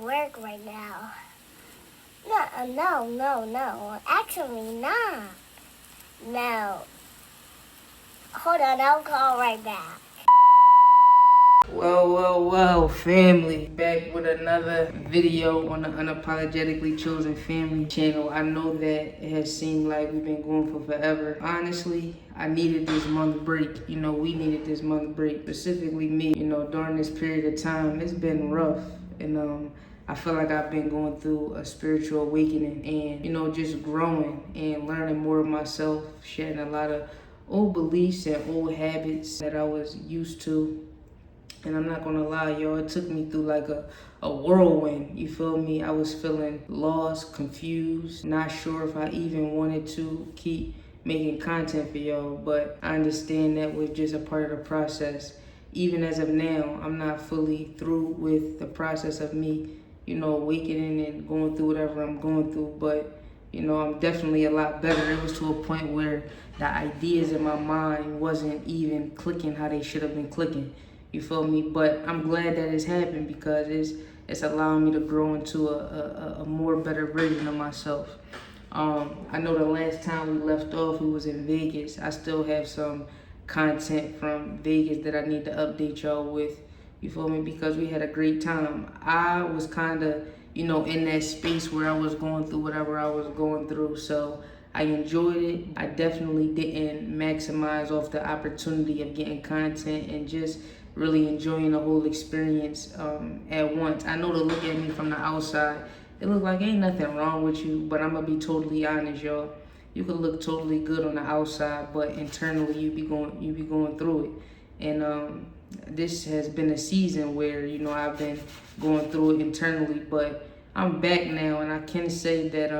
work right now. No. Actually, not. No. Hold on, I'll call right back. Well, family. Back with another video on the Unapologetically Chosen Family channel. I know that it has seemed like we've been going for forever. Honestly, I needed this month break. We needed this month break. Specifically me, during this period of time, it's been rough. And I feel like I've been going through a spiritual awakening and, just growing and learning more of myself, shedding a lot of old beliefs and old habits that I was used to. And I'm not gonna lie, y'all, it took me through like a whirlwind, you feel me? I was feeling lost, confused, not sure if I even wanted to keep making content for y'all, but I understand that was just a part of the process. Even as of now, I'm not fully through with the process of me, awakening and going through whatever I'm going through, but I'm definitely a lot better. It was to a point where the ideas in my mind wasn't even clicking how they should have been clicking. You feel me? But I'm glad that it's happened because it's allowing me to grow into a more better version of myself. I know the last time we left off, we was in Vegas. I still have some content from Vegas that I need to update y'all with. You feel me? Because we had a great time. I was kind of, in that space where I was going through whatever I was going through. So I enjoyed it. I definitely didn't maximize off the opportunity of getting content and just really enjoying the whole experience at once. I know to look at me from the outside, it look like ain't nothing wrong with you, but I'm gonna be totally honest, y'all. You could look totally good on the outside, but internally you be going through it. And this has been a season where I've been going through it internally, but I'm back now, and I can say that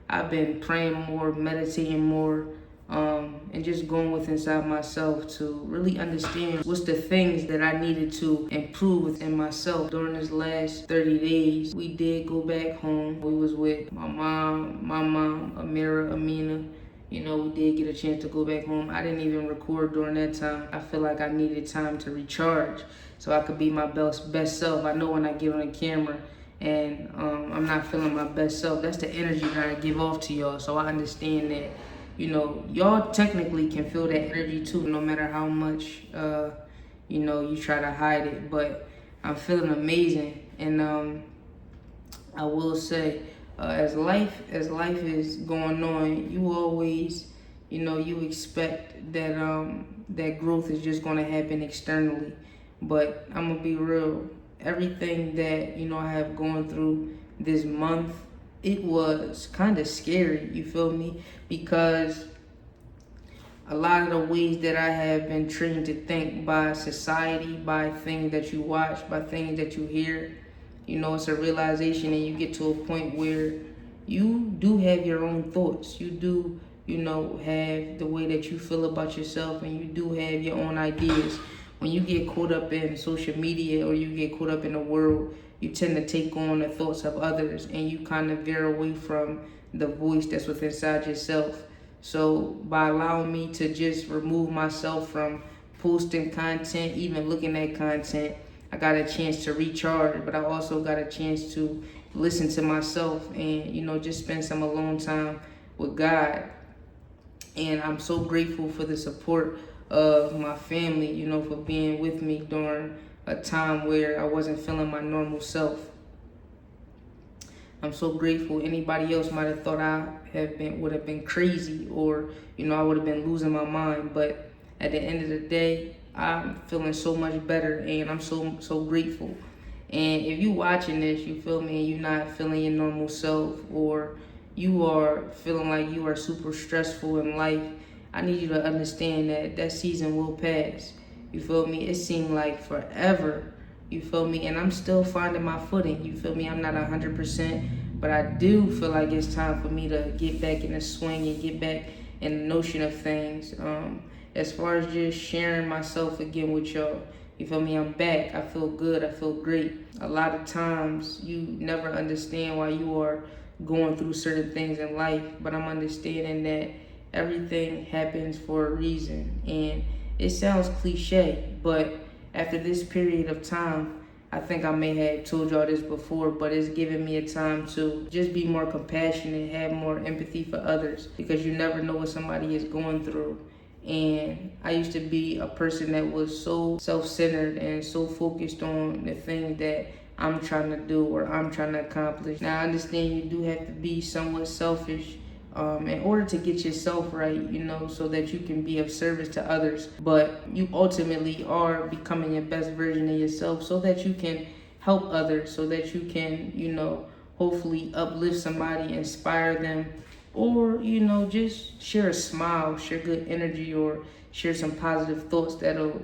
I've been praying more, meditating more, and just going with inside myself to really understand what's the things that I needed to improve within myself. During this last 30 days, we did go back home. We was with my mom, Amira, Amina. We did get a chance to go back home. I didn't even record during that time. I feel like I needed time to recharge so I could be my best self. I know when I get on the camera and I'm not feeling my best self, that's the energy that I give off to y'all. So I understand that y'all technically can feel that energy too, no matter how much, you try to hide it. But I'm feeling amazing. And I will say, as life is going on, you always, you expect that that growth is just gonna happen externally. But I'm gonna be real. Everything that, I have gone through this month, it was kind of scary, you feel me? Because a lot of the ways that I have been trained to think by society, by things that you watch, by things that you hear, it's a realization, and you get to a point where you do have your own thoughts. You do, have the way that you feel about yourself, and you do have your own ideas. When you get caught up in social media or you get caught up in the world, you tend to take on the thoughts of others, and you kind of veer away from the voice that's within inside yourself. So by allowing me to just remove myself from posting content, even looking at content, I got a chance to recharge, but I also got a chance to listen to myself and, just spend some alone time with God. And I'm so grateful for the support of my family, for being with me during a time where I wasn't feeling my normal self. I'm so grateful. Anybody else might have thought I would have been crazy, or I would have been losing my mind. But at the end of the day, I'm feeling so much better, and I'm so grateful. And if you watching this, you feel me, and you're not feeling your normal self, or you are feeling like you are super stressful in life, I need you to understand that season will pass. You feel me? It seemed like forever. You feel me? And I'm still finding my footing. You feel me? I'm not 100%, but I do feel like it's time for me to get back in the swing and get back in the notion of things. As far as just sharing myself again with y'all, you feel me? I'm back. I feel good. I feel great. A lot of times you never understand why you are going through certain things in life, but I'm understanding that everything happens for a reason. And it sounds cliche, but after this period of time, I think I may have told y'all this before, but it's given me a time to just be more compassionate, have more empathy for others, because you never know what somebody is going through. And I used to be a person that was so self-centered and so focused on the things that I'm trying to do or I'm trying to accomplish. Now I understand you do have to be somewhat selfish in order to get yourself right, so that you can be of service to others. But you ultimately are becoming your best version of yourself so that you can help others, so that you can, hopefully uplift somebody, inspire them, or, just share a smile, share good energy, or share some positive thoughts that'll,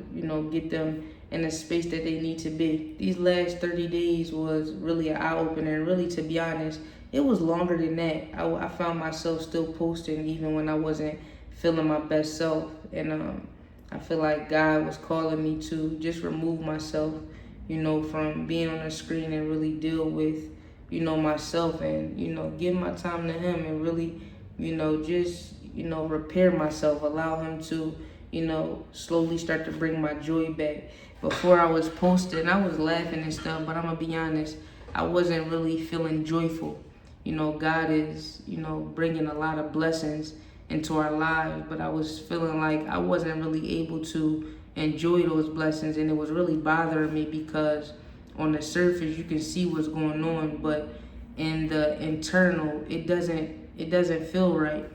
get them in a space that they need to be. These last 30 days was really an eye-opener, and really, to be honest, it was longer than that. I found myself still posting even when I wasn't feeling my best self. And I feel like God was calling me to just remove myself, from being on the screen and really deal with, myself and, give my time to Him and really, just, repair myself, allow Him to, slowly start to bring my joy back. Before I was posting, I was laughing and stuff, but I'm gonna be honest, I wasn't really feeling joyful. God is, bringing a lot of blessings into our lives, but I was feeling like I wasn't really able to enjoy those blessings, and it was really bothering me because on the surface you can see what's going on, but in the internal it doesn't feel right.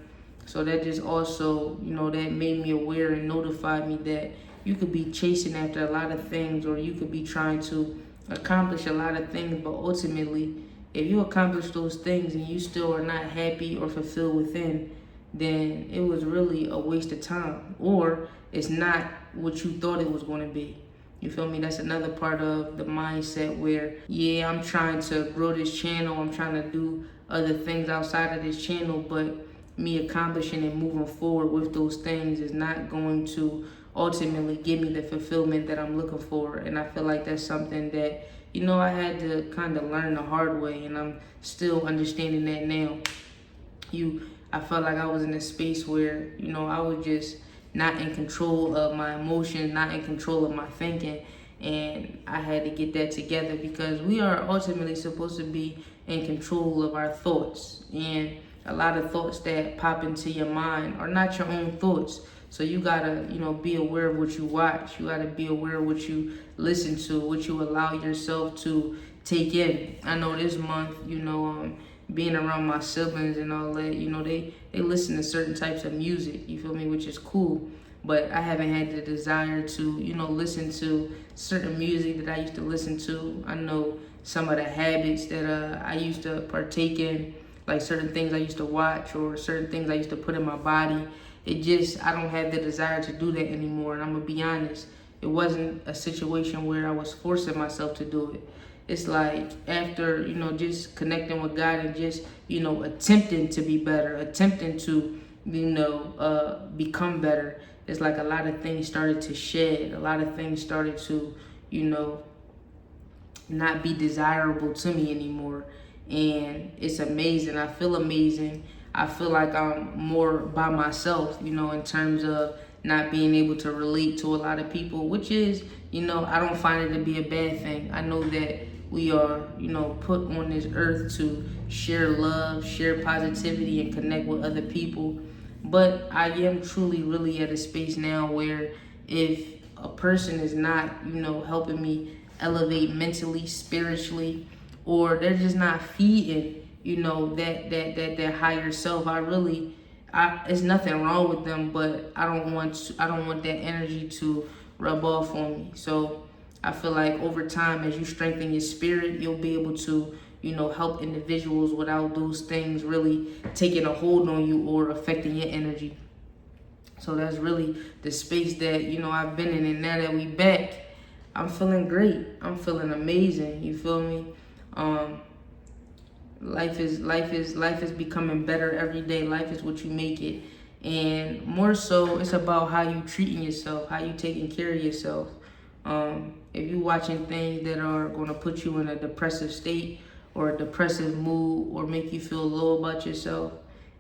So that just also, that made me aware and notified me that you could be chasing after a lot of things, or you could be trying to accomplish a lot of things, but ultimately, if you accomplish those things and you still are not happy or fulfilled within, then it was really a waste of time, or it's not what you thought it was going to be. You feel me? That's another part of the mindset where, yeah, I'm trying to grow this channel, I'm trying to do other things outside of this channel, but me accomplishing and moving forward with those things is not going to ultimately give me the fulfillment that I'm looking for. And I feel like that's something that, I had to kind of learn the hard way, and I'm still understanding that now. I felt like I was in a space where, I was just not in control of my emotions, not in control of my thinking, and I had to get that together, because we are ultimately supposed to be in control of our thoughts, and a lot of thoughts that pop into your mind are not your own thoughts. So you gotta, be aware of what you watch. You gotta be aware of what you listen to, what you allow yourself to take in. I know this month, being around my siblings and all that, they listen to certain types of music, you feel me, which is cool. But I haven't had the desire to, listen to certain music that I used to listen to. I know some of the habits that I used to partake in, like certain things I used to watch or certain things I used to put in my body. I don't have the desire to do that anymore. And I'm gonna be honest, it wasn't a situation where I was forcing myself to do it. It's like after, just connecting with God and just, attempting to be better, attempting to, become better. It's like a lot of things started to shed. A lot of things started to, not be desirable to me anymore. And it's amazing. I feel amazing. I feel like I'm more by myself, in terms of not being able to relate to a lot of people, which is, I don't find it to be a bad thing. I know that we are, put on this earth to share love, share positivity, and connect with other people. But I am truly, really at a space now where if a person is not, helping me elevate mentally, spiritually, or they're just not feeding, that higher self, it's nothing wrong with them, but I don't want that energy to rub off on me. So I feel like over time, as you strengthen your spirit, you'll be able to, help individuals without those things really taking a hold on you or affecting your energy. So that's really the space that, I've been in. And now that we back, I'm feeling great. I'm feeling amazing. You feel me? Life is becoming better every day. Life is what you make it. And more so, it's about how you treating yourself, how you taking care of yourself. If you watching things that are going to put you in a depressive state or a depressive mood or make you feel low about yourself,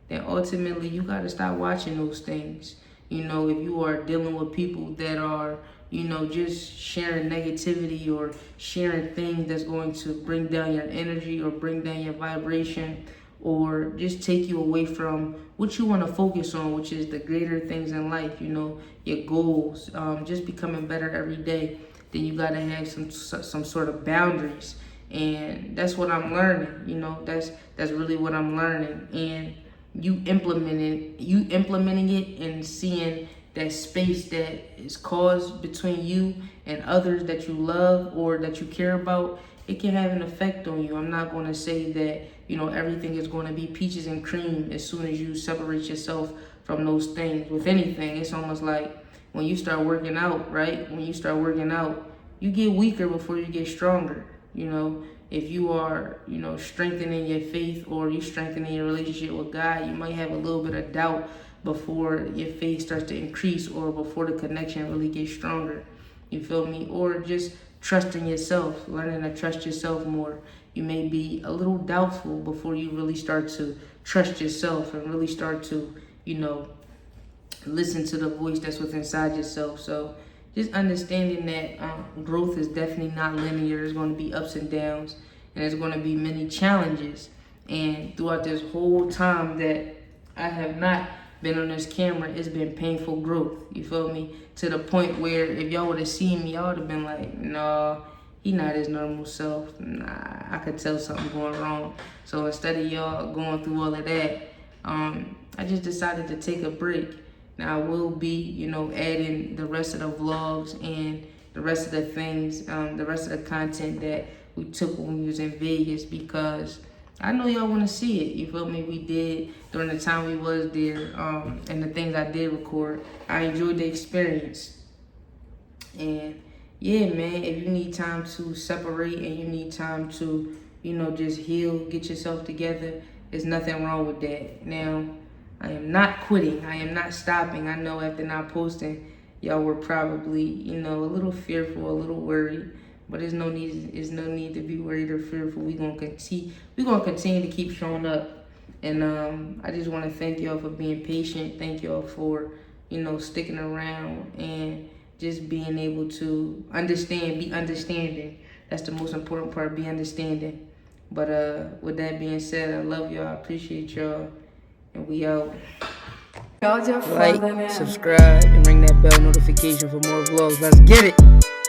then ultimately you got to stop watching those things. If you are dealing with people that are, you know, just sharing negativity or sharing things that's going to bring down your energy or bring down your vibration, or just take you away from what you want to focus on, which is the greater things in life, you know, your goals, just becoming better every day. Then you gotta have some sort of boundaries, and that's what I'm learning. You know, that's really what I'm learning, and you implementing it and seeing that space that is caused between you and others that you love or that you care about, it can have an effect on you. I'm not going to say that, you know, everything is going to be peaches and cream as soon as you separate yourself from those things. With anything, it's almost like when you start working out, right? When you start working out, you get weaker before you get stronger. You know, if you are, you know, strengthening your faith or you strengthening your relationship with God, you might have a little bit of doubt before your faith starts to increase or before the connection really gets stronger. You feel me? Or just trusting yourself, learning to trust yourself more. You may be a little doubtful before you really start to trust yourself and really start to, you know, listen to the voice that's within inside yourself. So just understanding that growth is definitely not linear. There's going to be ups and downs, and there's going to be many challenges. And throughout this whole time that I have not been on this camera, it's been painful growth. You feel me? To the point where if y'all would have seen me, y'all would have been like, nah, he not his normal self. Nah, I could tell something going wrong. So instead of y'all going through all of that, I just decided to take a break. Now I will be, you know, adding the rest of the vlogs and the rest of the things, the rest of the content that we took when we was in Vegas, because I know y'all want to see it. You feel me? We did during the time we was there, and the things I did record. I enjoyed the experience. And yeah, man, if you need time to separate and you need time to, you know, just heal, get yourself together, there's nothing wrong with that. Now, I am not quitting. I am not stopping. I know after not posting, y'all were probably, you know, a little fearful, a little worried. But there's no need to be worried or fearful. We're gonna continue to keep showing up. And I just want to thank y'all for being patient. Thank y'all for, you know, sticking around and just being able to understand, be understanding. That's the most important part, be understanding. But with that being said, I love y'all. I appreciate y'all. And we out. Like, subscribe, and ring that bell notification for more vlogs. Let's get it.